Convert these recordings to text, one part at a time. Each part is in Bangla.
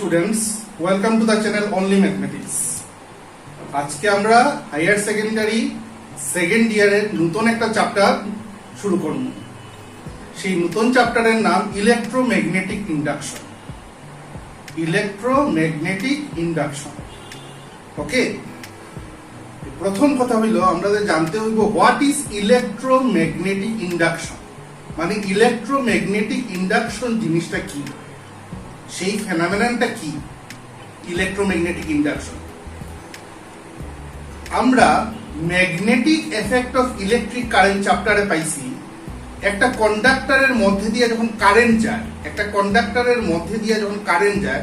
Students, welcome to the channel only mathematics. আজকে আমরা হায়ার সেকেন্ডারি সেকেন্ড ইয়ারের নতুন একটা চ্যাপ্টার শুরু করব। সেই নতুন চ্যাপ্টারের নাম ইলেকট্রোম্যাগনেটিক ইন্ডাকশন। ইলেকট্রোম্যাগনেটিক ইন্ডাকশন, ওকে। প্রথম কথা হইল আমাদের জানতে হইব হোয়াট ইজ ইলেকট্রোম্যাগনেটিক ইন্ডাকশন, মানে ইলেকট্রোম্যাগনেটিক ইন্ডাকশন জিনিসটা কি, সেই ফেনোমেননটা কি ইলেকট্রোম্যাগনেটিক ইন্ডাকশন। আমরা magnetic effect of electric current চ্যাপ্টারে পাইছি। একটা কন্ডাক্টরের মধ্যে দিয়ে যখন কারেন্ট যায়,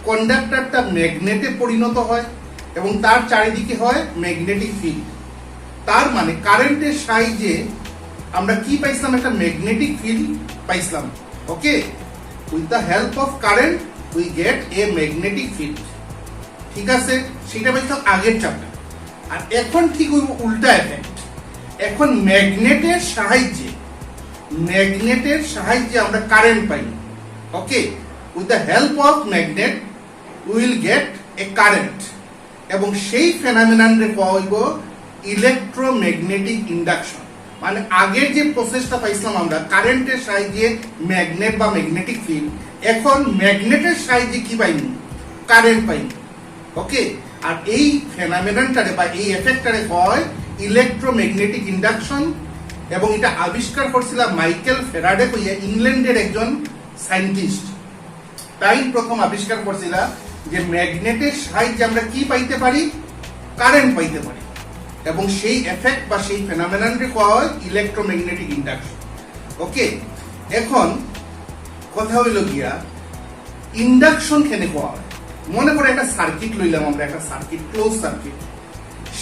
কন্ডাক্টরটা ম্যাগনেটে পরিণত হয় এবং তার চারিদিকে হয় ম্যাগনেটিক ফিল্ড। তার মানে কারেন্টের সাহায্যে আমরা কি পাইছিলাম, একটা ম্যাগনেটিক ফিল্ড পাইছিলাম, ওকে। With the help of current we get a magnetic field, ঠিক আছে। সেটা পাইছিলাম আগের চ্যাপ্টার। আর এখন ঠিক উল্টা এফেক্ট। এখন ম্যাগনেটের সাহায্যে আমরা current pi, okay. With the help of magnet we will get A current, এবং সেই ফেনোমেননরে পাওয়া হইব ইলেকট্রোম্যাগনেটিক ইন্ডাকশন। মানে আগের যে প্রসেসটা পাইছিলাম আমরা কারেন্টের সাহায্যে ম্যাগনেট বা ম্যাগনেটিক ফিল্ড, এখন ম্যাগনেটের সাহায্যে কি পাইনি, কারেন্ট পাইনি, ওকে। আর এই ফেনোমেননটারে বা এই এফেক্টটারে হয় ইলেকট্রোম্যাগনেটিক ইন্ডাকশন, এবং এটা আবিষ্কার করছিল মাইকেল ফ্যারাডে কইয়া, ইংল্যান্ডের একজন সায়েন্টিস্ট। তাই প্রথম আবিষ্কার করছিল যে ম্যাগনেটের সাহায্যে আমরা কি পাইতে পারি, কারেন্ট পাইতে পারি, এবং সেই এফেক্ট বা সেই ফেনোমেননকে কোয়া হয় ইলেকট্রোম্যাগনেটিক ইন্ডাকশন, ওকে। এখন কথা হইল গিয়া ইন্ডাকশন কেন কোয়া হয়। মনে করে একটা সার্কিট লইলাম আমরা, একটা সার্কিট, ক্লোজ সার্কিট।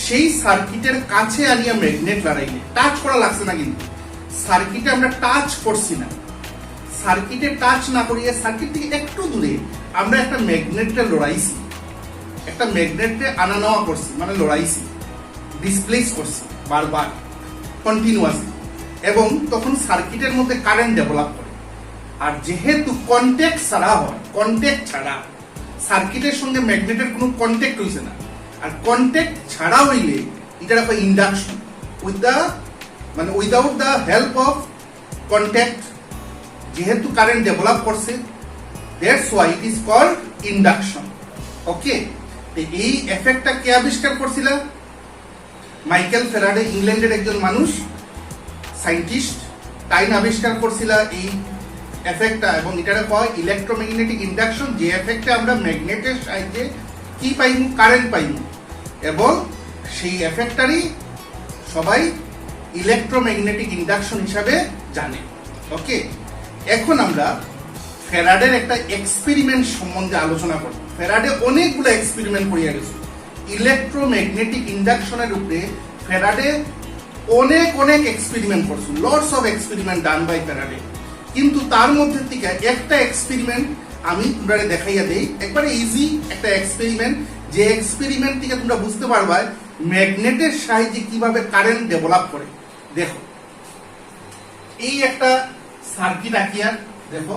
সেই সার্কিটের কাছে আনিয়া ম্যাগনেট লড়াইলে টাচ করা লাগছে না, কিন্তু সার্কিটে আমরা টাচ করছি না। সার্কিটে টাচ না করিয়ে সার্কিট থেকে একটু দূরে আমরা একটা ম্যাগনেটকে লড়াইছি, একটা ম্যাগনেটকে আনা নেওয়া করছি, মানে লড়াইছি, ডিসপ্লেস করছি বারবার কন্টিনিউয়াসলি, এবং তখন সার্কিটের মধ্যে কারেন্ট ডেভেলপ করে। আর যেহেতু কন্ট্যাক্ট ছাড়া সার্কিটের সঙ্গে ম্যাগনেটের কোনো কন্ট্যাক্ট হইছে না, আর কন্ট্যাক্ট ছাড়া হইলে এটা একটা induction. Without the help of contact, যেহেতু কারেন্ট ডেভেলপ করছে, that's why it is called induction, okay. এই এফেক্টটা কে আবিষ্কার করছিল? মাইকেল ফ্যারাডে, ইংল্যান্ডের একজন মানুষ, সায়েন্টিস্ট। তাই আবিষ্কার করছিল এই এফেক্টটা, এবং এটারে কয় ইলেকট্রোম্যাগনেটিক ইন্ডাকশন, যে এফেক্টে আমরা ম্যাগনেটের সাহায্যে কি পাইমু, কারেন্ট পাইমু, এবং সেই এফেক্টটারই সবাই ইলেকট্রোম্যাগনেটিক ইন্ডাকশন হিসাবে জানে, ওকে। এখন আমরা ফ্যারাডের একটা এক্সপেরিমেন্ট সম্বন্ধে আলোচনা করব। ফ্যারাডে অনেকগুলো এক্সপেরিমেন্ট করিয়া গেছে ইলেকট্রোম্যাগনেটিক ইন্ডাকশনের উপরে। ফ্যারাডে অনেক এক্সপেরিমেন্ট করছেন, lots of experiment done by Faraday. কিন্তু তার মধ্যে থেকে একটা এক্সপেরিমেন্ট আমি তোমরা দেখাইয়া দেই, একবারে ইজি একটা এক্সপেরিমেন্ট, যে এক্সপেরিমেন্ট থেকে তোমরা বুঝতে পারবা ম্যাগনেটের সাহায্যে কিভাবে কারেন্ট ডেভেলপ করে। দেখো, এই একটা সার্কিট আঁকিয়া দেখো,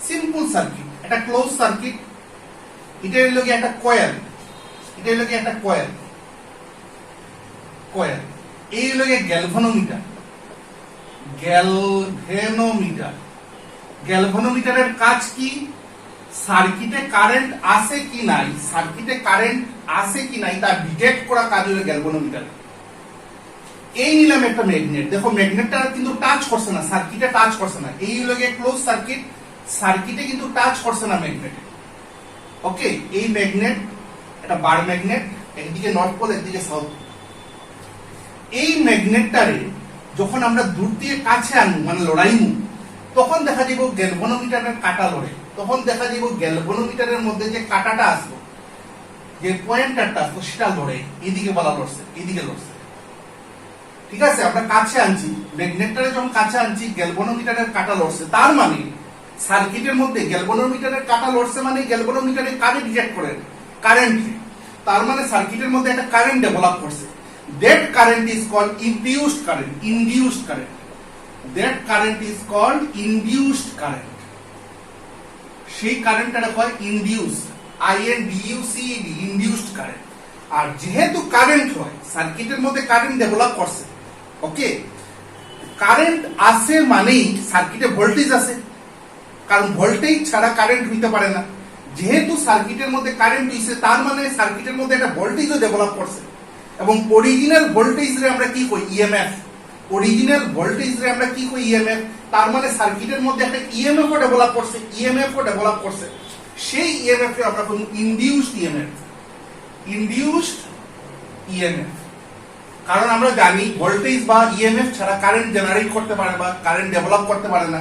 সিম্পল সার্কিট, একটা ক্লোজ সার্কিট। এটা হইল কি একটা কয়েল, এই হলো গ্যালভানোমিটার। গ্যালভানোমিটারের কাজ কি? সার্কিটে কারেন্ট আছে কি নাই তা ডিটেক্ট করা কাজ হলো গ্যালভানোমিটার। এই নিলাম একটা ম্যাগনেট, দেখো ম্যাগনেটটা কিন্তু টাচ করছে না, সার্কিটে টাচ করছে না। এই হলো ক্লোজ সার্কিট, সার্কিটে কিন্তু টাচ করছে না ম্যাগনেটে, ওকে। এই ম্যাগনেট একটা বার ম্যাগনেট, একদিকে নর্থ পোল, একদিকে সাউথ পোল। এই ম্যাগনেটটারে যখন আমরা দূর দিয়ে কাছে আনবো, মানে লড়াইমু, তখন দেখা যাব গ্যালভানোমিটারের কাটা লড়ে। তখন দেখা যাব গ্যালভানোমিটারের মধ্যে যে কাটাটা আসলো, যে পয়েন্টারটা আসলো, সেটা লড়ে, এদিকে বলা লড়ছে, এদিকে লড়ছে, ঠিক আছে। আমরা কাছে আনছি ম্যাগনেটটারে, যখন কাছে আনছি গ্যালভানোমিটারের কাটা লড়ছে। তার মানে সার্কিটের মধ্যে গ্যালভানোমিটারের কাটা লড়ছে, মানে গ্যালভানোমিটারে কারেন্ট ডিটেক্ট করে, কারেন্ট। তার মানে সার্কিটের মধ্যে একটা কারেন্ট ডেভেলপ করছে। That current is called induced current. That current is called induced current. সেই কারেন্টটা হয় ইনডিউস, INDUCED, ইনডিউসড কারেন্ট। আর যেহেতু কারেন্ট হয়, সার্কিটের মধ্যে কারেন্ট ডেভেলপ করছে, ওকে, কারেন্ট আছে মানেই সার্কিটে ভোল্টেজ আছে, কারণ ভোল্টেজ ছাড়া কারেন্ট হইতে পারে না। যেহেতু সার্কিটের মধ্যে কারেন্ট হইছে, তার মানে সার্কিটের মধ্যে একটা ভোল্টেজও ডেভেলপ করছে, এবং অরিজিনাল ভোল্টেজ রে আমরা কি কই? ইএমএফ। অরিজিনাল ভোল্টেজ রে আমরা কি কই? ইএমএফ। তার মানে সার্কিটের মধ্যে একটা ইএমএফ ও ডেভেলপ করছে, ইএমএফ ও ডেভেলপ করছে। সেই ইএমএফ কে আমরা বলি ইনডিউসড ইএমএফ, ইনডিউসড ইএমএফ। কারণ আমরা জানি ভোল্টেজ বা ইএমএফ ছাড়া কারেন্ট জেনারেট করতে পারে বা কারেন্ট ডেভেলপ করতে পারে না।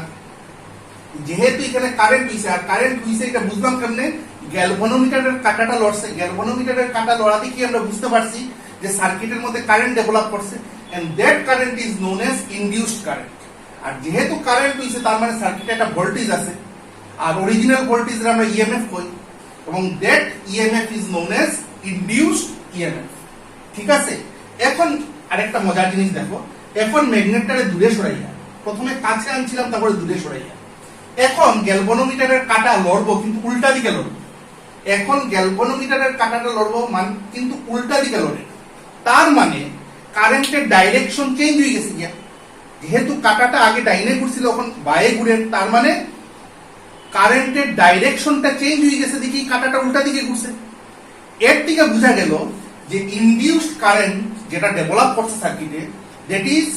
যেহেতু এখানে কারেন্ট হইছে, আর কারেন্ট হইছে এটা বুঝলাম কেমনে? গ্যালভানোমিটারের কাঁটাটা লড়ছে, গ্যালভানোমিটারের কাঁটা লড়াতে কি আমরা বুঝতে পারছি যে সার্কিটের মধ্যে কারেন্ট ডেভেলপ করছে, and that current is known as induced current. আর যেহেতু কারেন্ট হইছে, তার মানে সার্কিটে একটা ভোল্টেজ আছে, আর অরিজিনাল ভোল্টেজ আমরা ইএমএফ কই, এবং that EMF is known as induced EMF. ঠিক আছে? এখন আরেকটা মজার জিনিস দেখো, এখন ম্যাগনেটটারে দূরে সরাইয়া, প্রথমে কাছে আনছিলাম, তারপরে দূরে সরাইয়া, এখন গ্যালভানোমিটারের কাঁটা লড়বো কিন্তু উল্টা দিকে লড়বো। এখন গ্যালভানোমিটারের কাঁটাটা লড়বো কিন্তু উল্টা দিকে লড়ে, তার মানে কারেন্টের ডাইরেকশন চেঞ্জ হয়ে গেছে গিয়া। যেহেতু কাঁটাটা আগে ডাইনে ঘুরছিল, এখন বায়ে ঘুরে, তার মানে কারেন্টের ডাইরেকশনটা চেঞ্জ হয়ে গেছে, দেখি কাঁটাটা উল্টা দিকে ঘুরছে। এর থেকে বোঝা গেল যে ইনডিউসড কারেন্ট যেটা ডেভেলপ করছে সার্কিটে, that is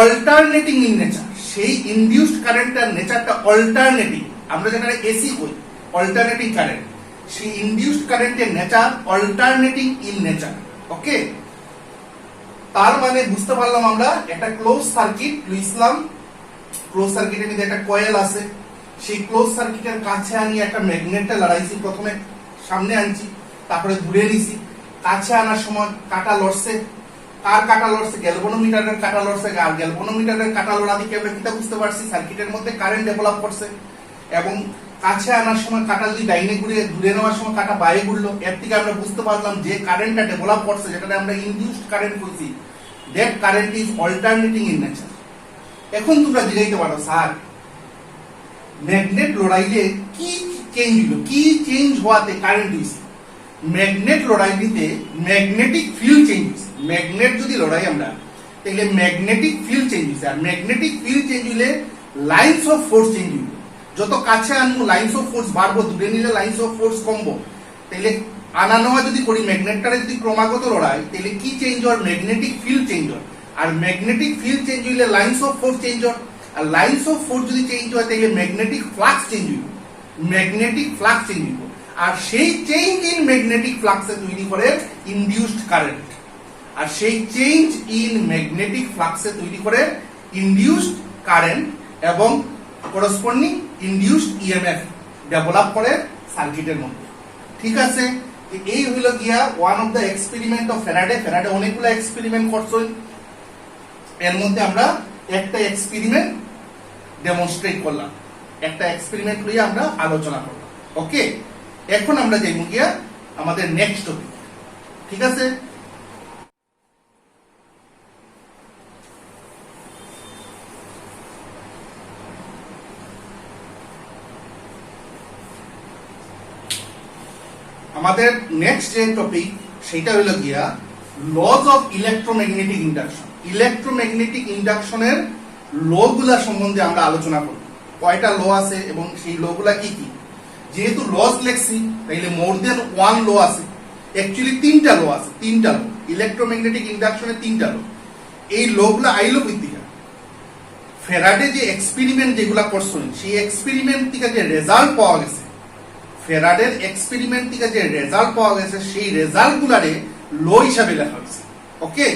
alternating in nature. সেই ইনডিউসড কারেন্টের নেচারটা অল্টারনেটিং, আমরা যেটা এসি কই, অল্টারনেটিং কারেন্ট, সেই ইনডিউসড কারেন্টের নেচার অল্টারনেটিং ইন নেচার। ওকে, তার মানে বুঝতে পারলাম আমরা একটা ক্লোজ সার্কিট লইছিলাম, ক্লোজ সার্কিটের মধ্যে একটা কয়েল আছে, সেই ক্লোজ সার্কিটের কাছে আনি একটা ম্যাগনেটটা লড়াইছি, প্রথমে সামনে আনছি, তারপরে দূরে নিছি। কাছে আনার সময় কাটা লড়ছে, কার কাটা লড়ছে? গ্যালভানোমিটারের কাটা লড়ছে। আর গ্যালভানোমিটারের কাটা লড়া দিকে আমরা কিটা বুঝতে পারছি? সার্কিটের মধ্যে কারেন্ট ডেভেলপ করছে। এবং কাছে আনার সময় কাটা যদি ডাইনে ঘুরে, দূরে নেওয়ার সময় কাটা বাইরে ঘুরলো। এর থেকে আমরা বুঝতে পারলাম যে কারেন্টটা ডেভেলপ করছে, যেটা আমরা ইনডিউসড কারেন্ট বলছি, that current is alternating in nature. এখন তোমরা জিজ্ঞাসা পারো, স্যার ম্যাগনেট লড়াইলে কি চেঞ্জ হলো, কি চেঞ্জ হওয়াতে কারেন্ট হইছে? ম্যাগনেট লড়াই দিতে ম্যাগনেটিক ফিল্ড চেঞ্জ হইছে। ম্যাগনেট যদি লড়াই আমরা, তাহলে ম্যাগনেটিক ফিল্ড চেঞ্জ হইছে। আর ম্যাগনেটিক ফিল্ড চেঞ্জ হইলে লাইনস অফ ফোর্স চেঞ্জ হইবে। যত কাছে আনবো লাইনস অফ ফোর্স বাড়বো, দূরে নিলে লাইনস অফ ফোর্স কমবো। তাহলে আনা নেওয়া যদি করি, ম্যাগনেটটারে যদি ক্রমাগত লড়াই, তাহলে কি চেঞ্জ হয়? ম্যাগনেটিক ফিল্ড চেঞ্জ হয়। আর ম্যাগনেটিক ফিল্ড চেঞ্জ হইলে লাইনস অফ ফোর্স চেঞ্জ হয়। আর লাইনস অফ ফোর্স যদি চেঞ্জ হয়, তাহলে ম্যাগনেটিক ফ্লাক্স চেঞ্জ হইব, ম্যাগনেটিক ফ্লাক্স চেঞ্জ হইব। আর সেই চেঞ্জ ইন ম্যাগনেটিক ফ্লাক্সে তৈরি করে ইনডিউসড কারেন্ট। আর সেই চেঞ্জ ইন ম্যাগনেটিক ফ্লাক্সে তৈরি করে ইনডিউসড কারেন্ট, এবং করসপন্ডিং ইনডিউসড ইএমএফ ডেভেলপ করে সার্কিটের মধ্যে। ঠিক আছে? এই হইল গিয়া one of the experiment of Faraday. Faraday অনেকগুলো এক্সপেরিমেন্ট করছেন, এর মধ্যে আমরা একটা এক্সপেরিমেন্ট ডেমনস্ট্রেট করলাম, একটা এক্সপেরিমেন্ট লইয়া আমরা আলোচনা করলাম। ওকে, এখন আমরা যাইব গিয়া আমাদের নেক্সট টপিক। ঠিক আছে? আমাদের নেক্সট যে টপিক সেটা হলো গিয়া laws of electromagnetic induction. Electromagnetic ইন্ডাকশনের ল গুলা সম্বন্ধে আমরা আলোচনা করব। কয়টা ল আছে এবং সেই ল গুলা কি কি? যেহেতু লজ লেখছি, তাইলে মোর দেন ওয়ান ল আছে। অ্যাকচুয়ালি তিনটা ল আছে, তিনটা ল। ইলেকট্রোম্যাগনেটিক ইন্ডাকশনের তিনটা ল। এই ল গুলা আইলো বিদ্যা ফ্যারাডে যে এক্সপেরিমেন্ট যেগুলা করছেন, সেই এক্সপেরিমেন্ট থেকে যে রেজাল্ট পাওয়া গেছে, ফ্যারাডের এক্সপেরিমেন্ট থেকে যে রেজাল্ট পাওয়া গেছে, সেই রেজাল্ট গুলারে লো হিসাবে লেখা হয়েছে। ওকে,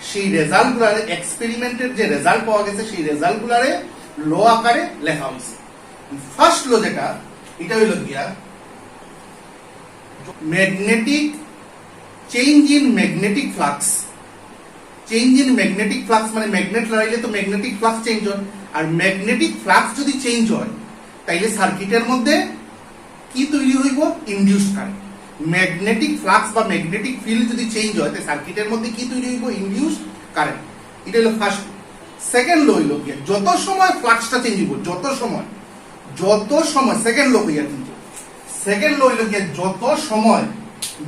সেই রেজাল্ট গুলারে, এক্সপেরিমেন্টের যে রেজাল্ট পাওয়া গেছে, সেই রেজাল্ট গুলারে লো আকারে লেখা হয়েছে। ফার্স্ট লো যেটা, এটা হইল গিয়া magnetic change in magnetic flux. Change in magnetic flux মানে ম্যাগনেট লড়াইলে তো ম্যাগনেটিক ফ্লাক্স চেঞ্জ হয়। আর ম্যাগনেটিক ফ্লাক্স যদি চেঞ্জ হয়, তাইলে সার্কিটের মধ্যে কি তৈরি হইব? Induced current. ম্যাগনেটিক ফ্লাক্স বা ম্যাগনেটিক ফিল্ড যদি চেঞ্জ হয়, তাহলে সার্কিটের মধ্যে কি তৈরি হইব? Induced current. এটা হলো ফার্স্ট। সেকেন্ড লো হইল গিয়া যত সময় ফ্লাক্সটা চেঞ্জ হইব, যত সময় যত সময় সেকেন্ড ল হইয়া, কিন্তু সেকেন্ড ল হইল গিয়া যত সময়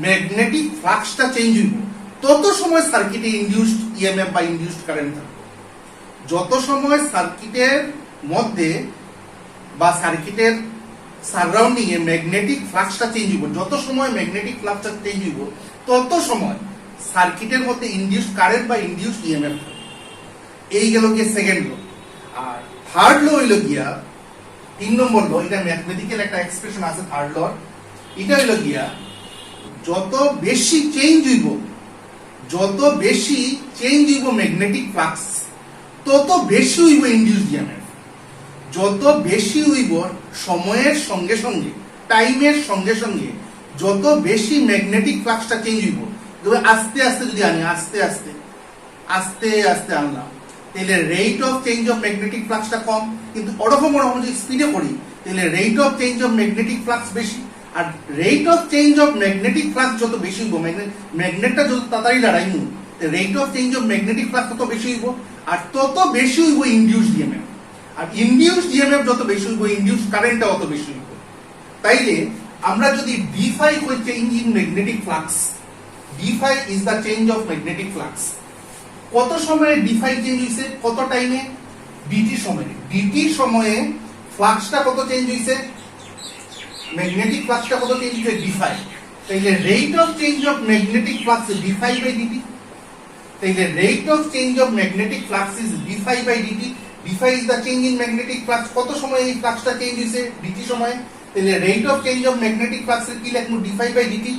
ম্যাগনেটিক ফ্লাক্সটা চেঞ্জ হইব তত সময় সার্কিটে ইনডিউসড ইএমএফ বা ইনডিউসড কারেন্ট থাকবে। যত সময় সার্কিটের মধ্যে বা সার্কিটের সারাউন্ডিং এ ম্যাগনেটিক ফ্লাক্সটা চেঞ্জ হইব, যত সময় ম্যাগনেটিক ফ্লাক্সটা চেঞ্জ হইব তত সময় সার্কিটের মধ্যে ইনডিউসড কারেন্ট বা ইনডিউসড ইএমএফ থাকবে। এই গেল গিয়ে সেকেন্ড ল। আর থার্ড ল হইল গিয়া 3 নম্বর ল, এটা ম্যাথমেটিক্যাল একটা এক্সপ্রেশন আছে থার্ড ল। এটা হইল গিয়া যত বেশি চেঞ্জ হইব, যত বেশি চেঞ্জ হইব ম্যাগনেটিক ফ্লাক্স তত বেশি হইব ইনডিউসড ইএমএফ। যত বেশি হইব সময়ের সঙ্গে সঙ্গে, টাইমের সঙ্গে সঙ্গে যত বেশি ম্যাগনেটিক ফ্লাক্সটা চেঞ্জ হইব, তবে আস্তে আস্তে যদি আনি, আস্তে আস্তে আস্তে আস্তে আনলাম, তাহলে rate of change of magnetic ফ্লাক্সটা কম। কিন্তু ওরকম যদি স্পিডে করি তাহলে rate of change of magnetic flux বেশি। আর rate of change of magnetic flux যত বেশি হইব, ম্যাগনেটটা যত তাড়াতাড়ি লড়াইব, rate of change of magnetic flux তত বেশি হইব, আর তত বেশি হইব ইনডিউসড ইএমএফ। আর ইনডিউসড ইএমএফ যত বেশি হইব, ইনডিউসড কারেন্টটা অত বেশি হইব। তাইলে আমরা যদি ডি ফাই কই change in magnetic flux, d phi is the change of magnetic flux. কত সময়ে ডি ফাই চেঞ্জ হইছে, কত টাইমে? ডিটি সময়ে। ডিটি সময়ে ফ্লাক্সটা কত চেঞ্জ হইছে, ম্যাগনেটিক ফ্লাক্সটা কত চেঞ্জ হইছে, ডি ফাই। তাইলে rate of change of magnetic flux d phi by dt. তাইলে rate of change of magnetic flux is d phi by dt. D phi is the change in magnetic flux. কত সময়ে এই ফ্লাক্সটা চেঞ্জ হইছে, ডিটি সময়ে। তাহলে rate of change of magnetic flux কি লিখমু, ডি ফাই বাই ডিটি।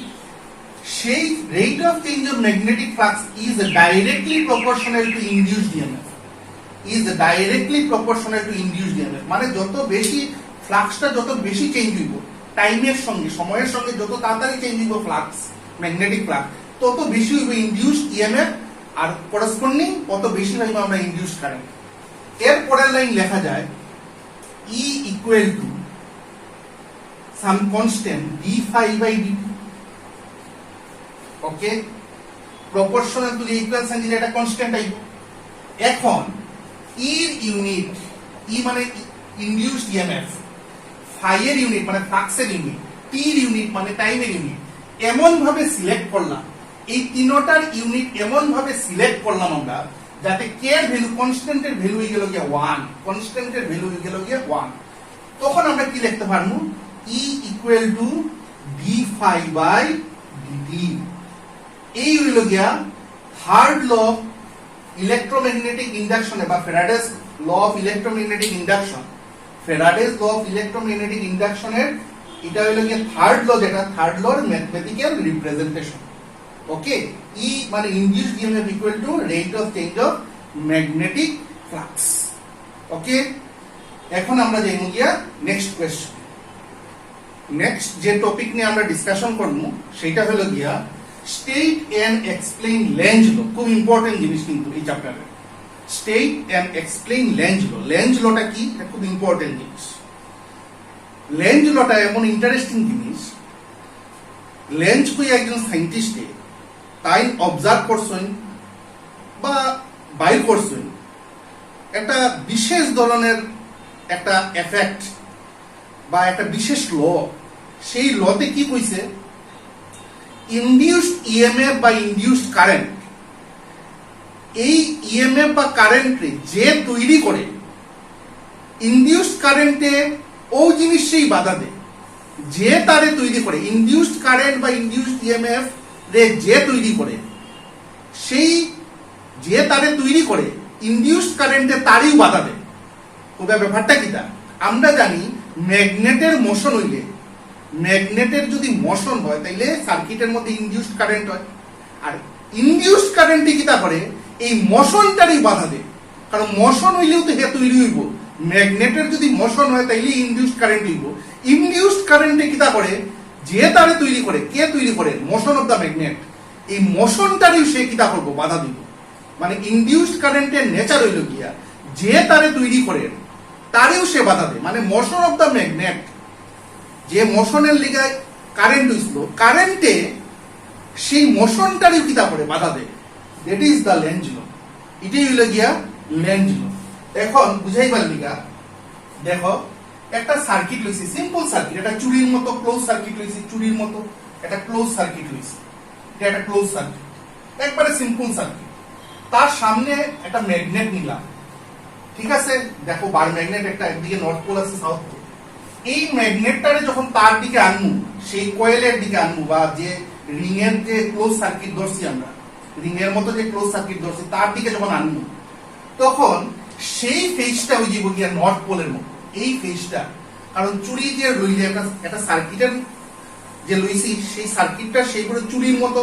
সেই rate of change of magnetic flux is directly proportional to induced EMF. Is directly proportional to induced EMF. মানে যত বেশি ফ্লাক্সটা যত বেশি চেঞ্জ হইব, টাইমের সঙ্গে, সময়ের সঙ্গে যত তাড়াতাড়ি চেঞ্জ হইব ফ্লাক্স, ম্যাগনেটিক ফ্লাক্স, তত বেশি হইব ইনডিউসড ইএমএফ, আর করসপন্ডিং কত বেশি হইব আমরা ইনডিউসড কারেন্ট। এর পরের লাইন লেখা যায় E equal to some constant d phi by dt. Okay, proportional to the equation দিলে এটা কনস্ট্যান্ট আইব। এখন এর ইউনিট, ই মানে ইনডিউসড ইএমএফ, ফাই এর ইউনিট মানে ফ্লাক্সের ইউনিট, টি এর ইউনিট মানে টাইমের ইউনিট, এমন ভাবে সিলেক্ট করলাম, এই তিনটার ইউনিট এমন ভাবে সিলেক্ট করলাম আমরা যাতে কে এর ভ্যালু, কনস্ট্যান্টের ভ্যালু হয়ে গেল গিয়া 1, কনস্ট্যান্টের ভ্যালু হয়ে গেল গিয়া 1। তখন আমরা কি লিখতে পারবো, E equal to d phi by dt. এই হইল গিয়া থার্ড ল অফ ইলেকট্রোম্যাগনেটিক ইন্ডাকশনে বা Faraday's law of electromagnetic induction, Faraday's law of electromagnetic ইন্ডাকশনের এটা হইল গিয়া থার্ড ল, যেটা থার্ড লর ম্যাথমেটিক্যাল রিপ্রেজেন্টেশন। ওকে, E মানে induced EMF equal to rate of change of magnetic flux. Okay, এখন আমরা যাইব গিয়া নেক্সট কোয়েশ্চন। নেক্সট যে টপিক নিয়ে আমরা ডিসকাশন করব সেটা হলো গিয়া state and explain Lenz law. খুব ইম্পর্টেন্ট জিনিস কিন্তু এই চ্যাপ্টারে, state and explain Lenz law. Lenz লটা কি, এটা খুব ইম্পর্টেন্ট জিনিস। লেঞ্জ লটা এমন ইন্টারেস্টিং জিনিস, লেঞ্জ কই একজন সায়েন্টিস্টে তাই অবজার্ভ করছেন বা বাইর করছেন একটা বিশেষ ধরনের একটা এফেক্ট বা একটা বিশেষ ল। সেই লতে কি কইছে, ইনডিউসড ইএমএফ বা ইনডিউসড কারেন্ট, এই ইএমএফ বা কারেন্টে যে তৈরি করে, ইনডিউসড কারেন্টে ও জিনিস সেই বাধা দেয়, যে তারে তৈরি করে, ইনডিউসড কারেন্ট বা ইনডিউসড ইএমএফ রে যে তৈরি করে, সেই যে তারে তৈরি করে ইনডিউসড কারেন্টে তারই বাধা দেয়। তবে ব্যাপারটা কিটা, আমরা জানি ম্যাগনেটের মোশন হইলে, ম্যাগনেটের যদি মোশন হয় তাইলে সার্কিটের মধ্যে ইনডিউসড কারেন্ট হয়, আর ইনডিউসড কারেন্টে কিটা করে, এই মোশনটারই বাধা দেয়। কারণ মোশন হইলেও তো হে তৈরি হইব, ম্যাগনেটের যদি মোশন হয় তাইলে ইনডিউসড কারেন্ট হইব। ইনডিউসড কারেন্টে কিটা করে, যে তারে তৈরি করে, কে তৈরি করে, মোশন অফ দা ম্যাগনেট, এই মোশনটারই সে কিটা করবো, বাধা দিব। মানে ইনডিউসড কারেন্টের নেচার হইল গিয়া যে তারে তৈরি করে তারেও সে বাধা দেয়। মানে মোশন অফ দা ম্যাগনেট, যে মোশনের লিগায় কারেন্ট হইছিল, কারেন্টে সেই মোশনটারই কিতা করে, বাধা দেয়। দ্যাট ইজ দা লেঞ্জ ল। এটাই হইল গিয়া লেঞ্জ ল। এখন বুঝাইবার লিগা দেখো, একটা সার্কিট লইছি, সিম্পল সার্কিট, এটা চুরির মতো ক্লোজ সার্কিট লইছি, চুরির মতো একটা ক্লোজ সার্কিট লইছি, এটা একটা ক্লোজ সার্কিট, একবারে সিম্পল সার্কিট। তার সামনে একটা ম্যাগনেট নিলাম, ঠিক আছে, দেখো বার ম্যাগনেট, একটা একদিকে নর্থ পোল আছে, সাউথ পোল। এই ম্যাগনেটটারে যখন তার দিকে আনবো, সেই কয়েলের দিকে আনবো, বা যে রিং এর যে ক্লোজ সার্কিট ধরছি আমরা, রিং এর মতো যে ক্লোজ সার্কিট ধরছি তার দিকে যখন আনবো, তখন সেই ফেজটা ওই যে গিয়া নর্থ পোলের মতো, এই ফেজটা, কারণ চুরি যে লইলে একটা সার্কিটের যে লইছি, সেই সার্কিটটা সেইগুলো চুরির মতো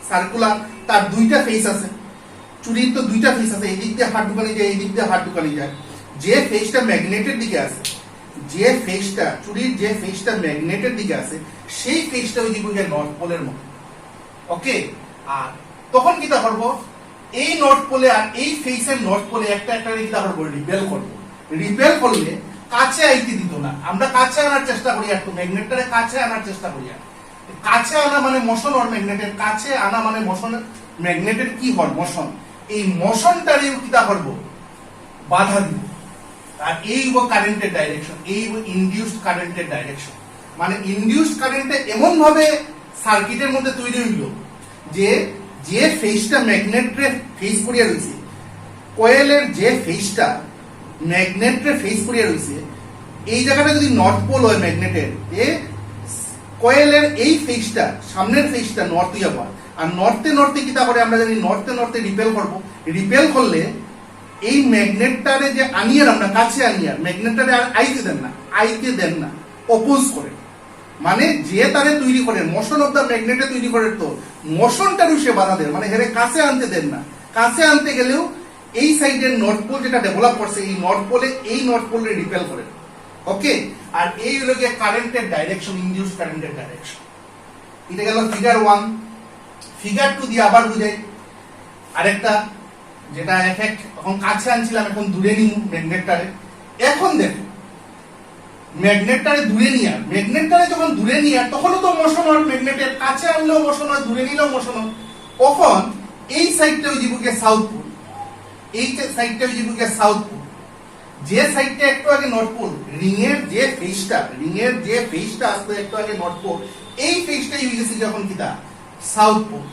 সার্কুলার, তার দুইটা ফেজ আছে, চুরির তো দুইটা ফেজ আছে, এই দিক দিয়ে হাত ঢুকানি যায়, এই দিক দিয়ে হাত ঢুকানি যায়। যে ফেজটা ম্যাগনেটের দিকে আছে, যে ফেজটা চুরির যে ফেজটা ম্যাগনেটের দিকে আছে, সেই ফেজটা ওই দিকে নর্থ পোলের মতো। ওকে, আর তখন কি তা করবো, এই নর্থ পোলে আর এই ফেজের নর্থ পোলে একটা একটা কি তা করবো, রিপেল করবো। রিপেল করলে কাছে আইতে দিত না, আমরা কাছে আনার চেষ্টা করি, একটু ম্যাগনেটটারে কাছে আনার চেষ্টা করি। কাছে আনা মানে মোশন, আর ম্যাগনেটের কাছে আনা মানে মোশন। ম্যাগনেটের কি হয়, মোশন। এই মোশনটারেও কি তা করবো, বাধা দিব। আর এই কারেন্টের ডাইরেকশন, এই ইনডিউসড কারেন্টের ডাইরেকশন, মানে ইনডিউসড কারেন্টে এমন ভাবে সার্কিটের মধ্যে তৈরি হইল যে যে ফেজটা ম্যাগনেটরে ফেজ করিয়া রয়েছে, কয়েলের যে ফেজটা ম্যাগনেটরে ফেজ করিয়া রয়েছে, এই জায়গাটা যদি নর্থ পোল হয় ম্যাগনেটের, এ কয়েলের এই ফেজটা, সামনের ফেজটা নর্থ হইয়া পড়ে। আর নর্থে নর্থে কি তা করে আমরা জানি, নর্থে নর্থে রিপেল করবো। রিপেল করলে এই ম্যাগনেটটারে যে আনিয়ার, আমরা কাছে আনিয়ার, ম্যাগনেটটারে আর আইতে দেন না, আইতে দেন না, অপোজ করে। মানে যে তারে তৈরি করে, মোশন অফ দ্য ম্যাগনেটে তৈরি করে, তো মোশনটারও সে বাধা দেয়, মানে হেরে কাছে আনতে দেন না। কাছে আনতে গেলেও এই সাইডের নর্থ পোল যেটা ডেভেলপ করছে, এই নর্থ পোলে, এই নর্থ পোলে রিপেল করে। ওকে, আর এই হলো গিয়ে কারেন্টের ডাইরেকশন, ইনডিউসড কারেন্টের ডাইরেকশন। এটা গেল ফিগার 1। ফিগার 2 দিয়ে আবার বুঝাই আরেকটা, যেটা এফেক্ট। এখন কাছে আনছিলাম, এখন দূরে নিই ম্যাগনেটটারে। এখন দেখো ম্যাগনেটটারে দূরে নিয়ে, ম্যাগনেটটারে যখন দূরে নিয়ে, তখনও তো মোশন হয় ম্যাগনেটের, কাছে আনলেও মোশন হয়, দূরে নিলেও মোশন হয়। কখন এই সাইডটা ওই দিকে সাউথ পোল, এই সাইডটা ওই দিকে সাউথ পোল, যে সাইডটা একটু আগে নর্থ পোল, রিং এর যে ফেজটা আসতো একটু আগে নর্থ পোল, এই ফেজটাই হয়ে গেছে যখন কিটা সাউথ পোল,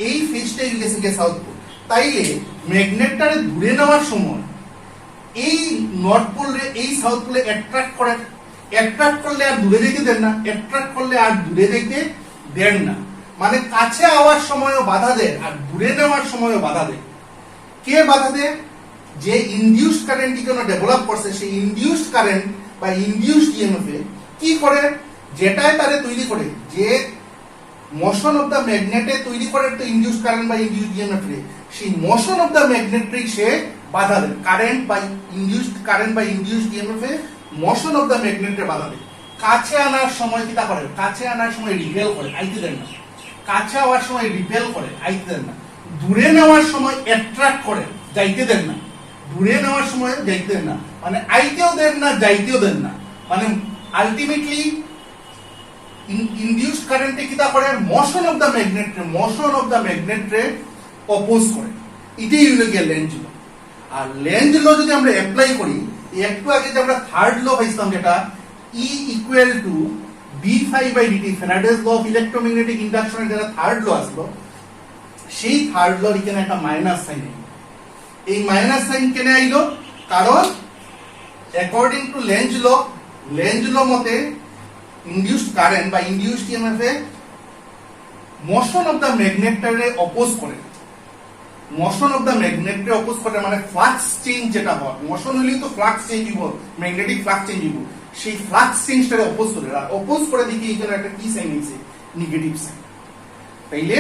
এই ফেজটাই হয়ে গেছে সাউথ পোল। তাইলে ম্যাগনেটটারে দূরে নেওয়ার সময় এই নর্থ পোল রে এই সাউথ পোলে অ্যাট্রাক্ট করে, অ্যাট্রাক্ট করলে আর দূরে যেতে দেন না, অ্যাট্রাক্ট করলে আর দূরে যেতে দেন না। মানে কাছে আওয়ার সময়ও বাধা দেয়, আর দূরে নেওয়ার সময়ও বাধা দেয়। কে বাধা দেয়? যে ইনডিউসড কারেন্ট কেন ডেভেলপ করছে, সেই ইনডিউসড কারেন্ট বা ইনডিউসড ইএমএফ এ কি করে, যেটাই তারে তৈরি করে, যে মোশন অফ দ্য ম্যাগনেটে তৈরি করে তো ইনডিউসড কারেন্ট বা ইনডিউসড ইএমএফ রে, সেই মোশন অফ দ্য ম্যাগনেটে সে বাধা দেয়। কারেন্ট বা ইনডিউসড ইএমএফ এ মোশন অফ দ্য ম্যাগনেটে বাধা দেয়। কাছে আনার সময় কি তা করে, কাছে আনার সময় রিপেল করে, আইতে দেন না। কাছে আওয়ার সময় রিপেল করে, আইতে দেন না। দূরে নেওয়ার সময় অ্যাট্রাক্ট করে, যাইতে দেন না। দূরে নেওয়ার সময় যাইতে দেন না, মানে আইতেও দেন না, যাইতেও দেন না। মানে আলটিমেটলি ইনডিউসড কারেন্টে কি তা করে, মোশন অফ দ্য ম্যাগনেটে অপোজ করে। এটাই হলো গিয়ে লেঞ্জ ল। আর লেঞ্জ ল যদি আমরা অ্যাপ্লাই করি, একটু আগে যে আমরা থার্ড ল পাইছিলাম, যেটা E equal to d∅dt, Faraday's law of electromagnetic ইন্ডাকশনের যেটা থার্ড ল আসলো, সেই থার্ড ল এখানে একটা মাইনাস সাইন। এই মাইনাস সাইন কেন আইলো? কারণ অ্যাকর্ডিং টু লেঞ্জ ল মতে ইনডিউসড কারেন্ট বা ইনডিউসড ইএমএফ এ মোশন অফ দ্য ম্যাগনেটটারে অপোজ করে। মোশন অফ দ্য ম্যাগনেটে অপোজ করে মানে ফ্লাক্স চেঞ্জ যেটা হয়, মোশন হলেই তো ফ্লাক্স চেঞ্জ হইব, ম্যাগনেটিক ফ্লাক্স চেঞ্জ হইব, সেই ফ্লাক্স চেঞ্জটারে অপোজ করে। আর অপোজ করে দেখি এখানে একটা কি সাইন হইছে, নেগেটিভ সাইন। তাইলে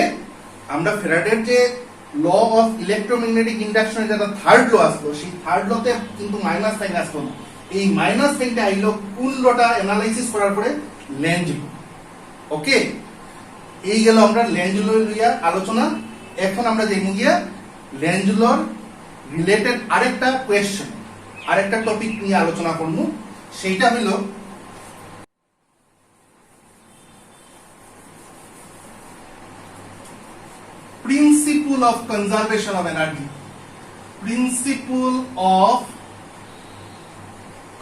আমরা ফ্যারাডের যে ল অফ ইলেকট্রোম্যাগনেটিক ইন্ডাকশনের যেটা থার্ড ল আসলো, সেই থার্ড লতে কিন্তু মাইনাস সাইন আসলো না। এই মাইনাস সাইনটা আইলো কোন লটা অ্যানালাইসিস করার পরে, লেঞ্জ ল। ওকে, এই গেল আমরা লেঞ্জ ল লইয়া আলোচনা। এখন আমরা দেখব গিয়া লেঞ্জ লর রিলেটেড আরেকটা কোয়েশ্চেন, আরেকটা টপিক নিয়ে আলোচনা করব। সেইটা হলো principle of conservation of energy. Principle of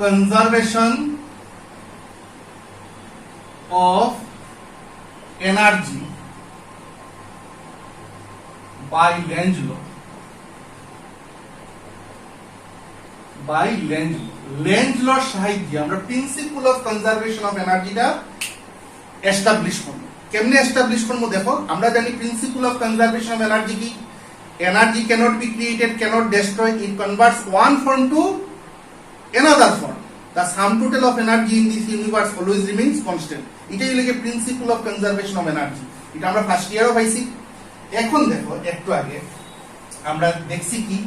conservation of energy by Lenz law. By Lenz law. Lenz law সাহায্যে আমরা প্রিন্সিপল অফ কনজারভেশন অফ এনার্জিটা এস্টাবলিশ করব। কেমনে এস্টাবলিশ করব দেখো, আমরা জানি principle of conservation of energy কি? Energy cannot be created, cannot destroy, it converts one form to another form. The sum total of energy in this universe always remains constant. এটাই হলো principle of conservation of energy. এটা আমরা ফার্স্ট ইয়ারও পাইছি। এখন দেখো, একটু আগে আমরা দেখছি কি,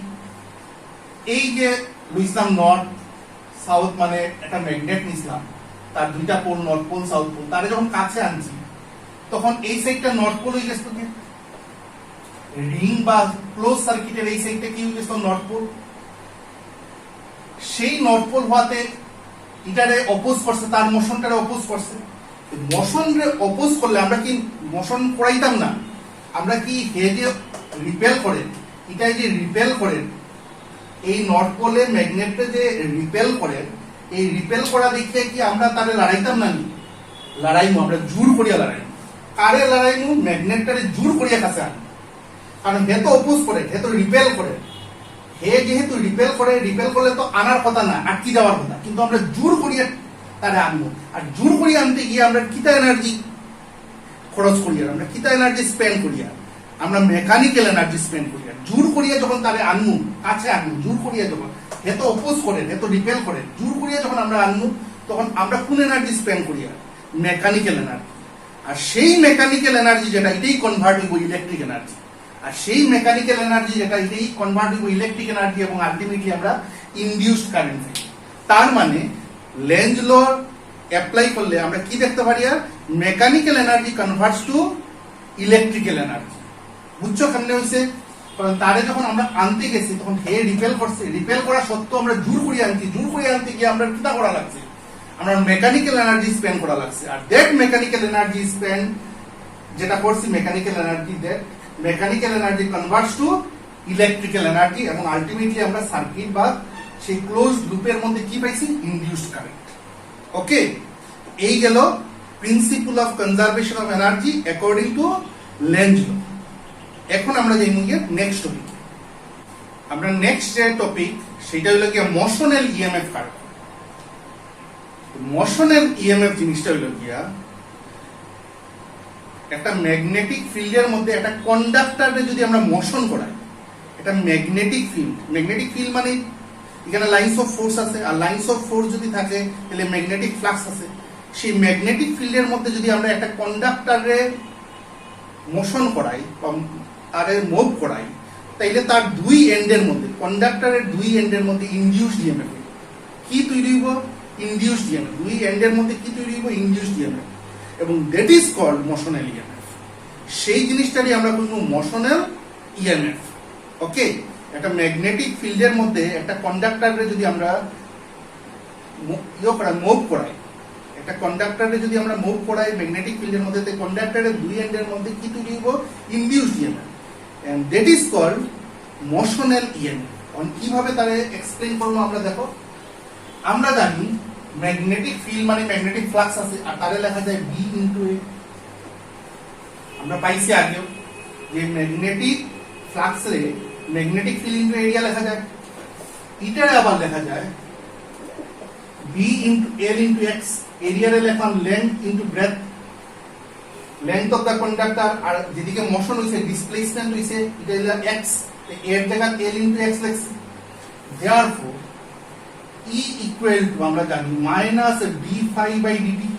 এই যে লুইসলাম নর্থ সাউথ মানে একটা ম্যাগনেট নিছিলাম, তার দুইটা pole, north pole south pole, তারে যখন কাছে আনছি তখন এই সাইডটা নর্থ পোল হয়ে গেছে, রিং বা ক্লোজ সার্কিটের এই সাইডটা কি হয়ে গেছে নর্থ পোল। সেই নর্থ পোল হওয়াতে এটারে অপোজ করছে, তার মোশনটারে অপোজ করছে। মোশনরে অপোজ করলে আমরা কি মোশন করাইতাম না, আমরা কি হে যে রিপেল করে, এটা যে রিপেল করে এই নর্থ পোলে ম্যাগনেটে যে রিপেল করে, এই রিপেল করা দেখে কি আমরা তারে লড়াইতাম না? লড়াইমু, আমরা জোর করিয়া লড়াই। কারে লড়াইমু? ম্যাগনেটটারে জোর করিয়া কাছে আনি, কারণ হে তো অপোজ করে, হে তো রিপেল করে। হে যেহেতু রিপেল করে, রিপেল করলে তো আনার কথা না, আটকে যাওয়ার কথা, কিন্তু আমরা জোর করিয়া তারে আনবো। আর জোর করিয়া আনতে গিয়ে আমরা কিতা এনার্জি খরচ করিয়া, আমরা কিতা এনার্জি স্পেন্ড করিয়া, আমরা মেকানিক্যাল এনার্জি স্পেন্ড করিয়া। জোর করিয়া যখন তারে আনমু, কাছে আনমু, জোর করিয়া যখন, হে তো অপোজ করে, হে তো রিপেল করে, জোর করিয়া যখন আমরা আনমু, তখন আমরা কোন এনার্জি স্পেন্ড করিয়া? Mechanical energy. আর সেই মেকানিক্যাল এনার্জি যেটা, এটাই কনভার্ট হইব ইলেকট্রিক এনার্জি। আর সেই মেকানিক্যাল এনার্জি যেটা, এটাই কনভার্ট হইব ইলেকট্রিক এনার্জি, এবং আলটিমেটলি আমরা ইনডিউসড কারেন্ট পাই। তার মানে লেঞ্জ ল অ্যাপ্লাই করলে আমরা কি দেখতে পারি? আর mechanical energy converts to electrical energy. বুঝছো কেমনে হয়েছে? কারণ তারে যখন আমরা আনতে গেছি তখন হে রিপেল করছে, রিপেল করা সত্ত্বেও আমরা জোর করিয়ে আনছি, জোর করিয়ে আনতে গিয়ে আমরা কিতা করা লাগছে? আমরা মেকানিক্যাল এনার্জি স্পেন্ড করা লাগছে। আর দ্যাট মেকানিক্যাল এনার্জি স্পেন্ড যেটা করছি, mechanical energy, that mechanical energy converts to electrical energy, এবং আলটিমেটলি আমরা সার্কিট বা সেই ক্লোজড লুপের মধ্যে কি পাইছি? Induced current. ওকে, এই গেল principle of conservation of energy according to Lenz law. এখন আমরা যাই নেক্সট টপিক। আমরা নেক্সট যে টপিক সেটা হলো গিয়া motional EMF current. Motional EMF জিনিসটা হলো গিয়া একটা ম্যাগনেটিক ফিল্ডের মধ্যে একটা কন্ডাক্টরে যদি আমরা মোশন করাই, এটা ম্যাগনেটিক ফিল্ড। ম্যাগনেটিক ফিল্ড মানে এখানে লাইন্স অফ ফোর্স আছে, আর লাইন্স অফ ফোর্স যদি থাকে তাহলে ম্যাগনেটিক ফ্লাক্স আছে। সেই ম্যাগনেটিক ফিল্ডের মধ্যে যদি আমরা একটা কন্ডাক্টরে মোশন করাই, আরে মুভ করাই, তাইলে তার দুই এন্ডের মধ্যে, কন্ডাক্টরের দুই এন্ডের মধ্যে ইনডিউসড ইএমএফ কি তৈরি হইব? Induced EMF. দুই এন্ডের মধ্যে কি তৈরি হইব? ইনডিউসড ইএমএফ, এবং that is called motional EMF. সেই জিনিসটারই আমরা বলবো মোশনাল ইএমএফ। ওকে, একটা ম্যাগনেটিক ফিল্ডের মধ্যে একটা কন্ডাক্টরে যদি আমরা মুভ করাই, একটা কন্ডাক্টরে যদি আমরা মুভ করাই ম্যাগনেটিক ফিল্ডের মধ্যে, তো কন্ডাক্টরের দুই এন্ডের মধ্যে কি তৈরি হইব? Induced EMF, and that is called motional EMF. কিভাবে তারে এক্সপ্লেইন করবো আমরা দেখো। আমরা জানি ম্যাগনেটিক ফিল্ড মানে ম্যাগনেটিক ফ্লাক্স আছে, আর তারে লেখা যায় বি ইন্টু এ। আমরা পাইছি আগেও যে ম্যাগনেটিক ফ্লাক্সে ম্যাগনেটিক ফিল্ড ইন্টু এরিয়া লেখা যায়। এটারে আবার লেখা যায় B into L into X. এরিয়ারে লেখলাম length into breadth, length of the conductor, আর যেদিকে মোশন হইছে, ডিসপ্লেসমেন্ট হইছে, এটা হলো এক্স, এর জায়গা এল ইন্টু এক্স লিখছি। দেয়ারফর E ইকুয়াল টু আমরা জানি minus d phi by dt.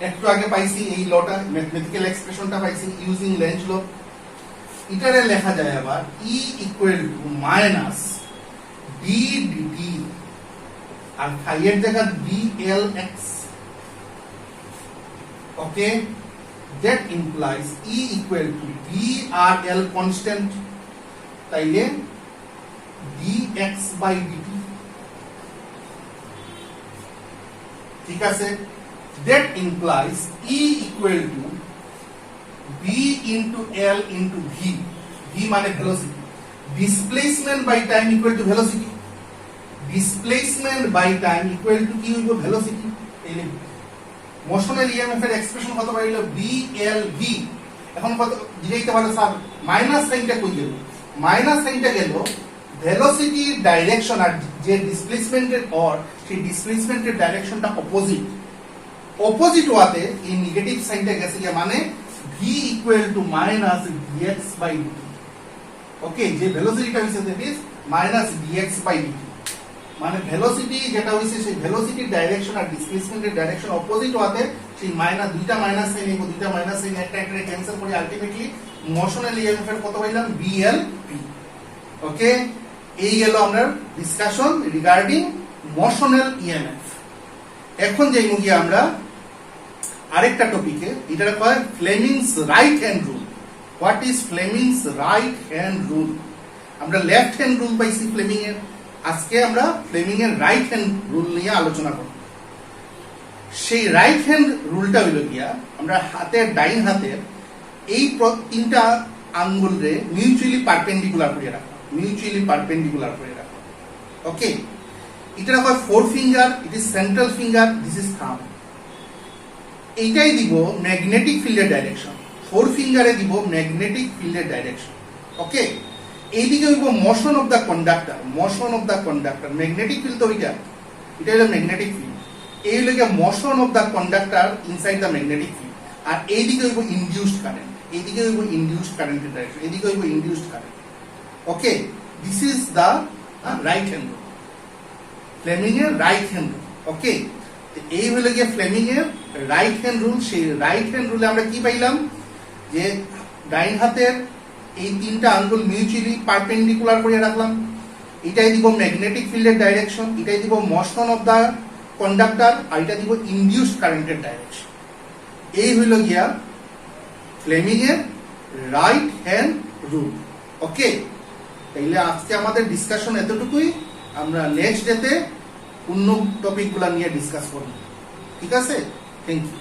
একটু আগে পাইছি এই লটা, ম্যাথমেটিক্যাল এক্সপ্রেশনটা পাইছি ইউজিং লেঞ্জ ল। এটারে লেখা যায় আবার E equal to minus d dt, আর ফাই এর জায়গা d L X. Okay, that implies E equal to d আর এল কনস্ট্যান্ট, তাইলে ডি এক্স বাই ডিটি। ঠিক আছে, that implies E equal to B into L into V. V মানে velocity. Displacement by time equal to velocity. Displacement by time equal to কি হইব? velocity. মোশনাল ইএমএফ এর এক্সপ্রেশন কত পাইল BLV। এখন কত দিতে পারো স্যার মাইনাস সাইনটা কই গেল, মাইনাস সাইনটা গেল ভেলোসিটি ডাইরেকশন আর যে ডিসপ্লেসমেন্টের অর সেই ডিসপ্লেসমেন্টের ডাইরেকশনটা অপোজিট, অপোজিট হওয়াতে এই নেগেটিভ সাইনটা গেছে গিয়ে মানে v equal to minus dx by dt। Okay, যে ভেলোসিটিটা হইছে that is minus dx by dt, মানে ভেলোসিটি যেটা হইছে সেই ভেলোসিটির ডাইরেকশন আর ডিসপ্লেসমেন্টের ডাইরেকশন অপোজিট হওয়াতে সেই দুইটা মাইনাস সাইন এবং দুইটা মাইনাস সাইন একটা একটা ক্যান্সেল করে আলটিমেটলি মোশনাল ইএমএফ এর কত পাইলাম BLP। ওকে, এই গেল আমরা ডিসকাশন রিগার্ডিং মোশনাল ইএমএফ। এখন যাই মুগি আমরা আরেকটা টপিকে, এটা কয় Fleming's right hand rule. What is Fleming's right hand rule? আমরা লেফট হ্যান্ড রুল পাইছি ফ্লেমিং এর, আজকে আমরা ফ্লেমিং এর রাইট হ্যান্ড রুল নিয়ে আলোচনা করব। সেই রাইট হ্যান্ড রুলটা হইল গিয়া আমরা হাতের ডাইন হাতের এই তিনটা আঙ্গুলরে মিউচুয়ালি পারপেন্ডিকুলার করে রাখা, মিউচুয়ালি পারপেন্ডিকুলার করে রাখা। ওকে, এটা কয় four finger, it is central finger, this is thumb. এইটাই দিব ম্যাগনেটিক ফিল্ডের ডাইরেকশন, ফোর ফিঙ্গারে দিব ম্যাগনেটিক ফিল্ডের ডাইরেকশন। ওকে, এইদিকে হইব motion of the conductor, motion of the conductor, magnetic field তো এটা, এটা হলো ম্যাগনেটিক ফিল্ড। এই হলো motion of the conductor inside the magnetic field. আর এইদিকে হইব ইনডিউসড কারেন্ট, এইদিকে হইব ইনডিউসড কারেন্টের ডাইরেকশন, এইদিকে হইব induced current. Okay, this is the right hand rule, Fleming এর রাইট হ্যান্ড রুল। ওকে, এই হলো গিয়ে ফ্লেমিং এর রাইট হ্যান্ড রুল। সেই রাইট হ্যান্ড রুলে আমরা কি পাইলাম যে ডাইন হাতের এই তিনটা আঙ্গুল মিউচুয়ালি পারপেন্ডিকুলার করে রাখলাম, এটাই দিব ম্যাগনেটিক ফিল্ডের ডাইরেকশন, এটাই দিব মোশন অফ দা কন্ডাক্টর, আর এটা দিব ইনডিউসড কারেন্টের ডাইরেকশন। এই হইল গিয়া ফ্লেমিং এর রাইট হ্যান্ড রুল। ওকে, তাইলে আজকে আমাদের ডিসকাশন এতটুকুই, আমরা নেক্সট ডেতে অন্য টপিকগুলো নিয়ে ডিসকাস করব। ঠিক আছে, থ্যাংক ইউ।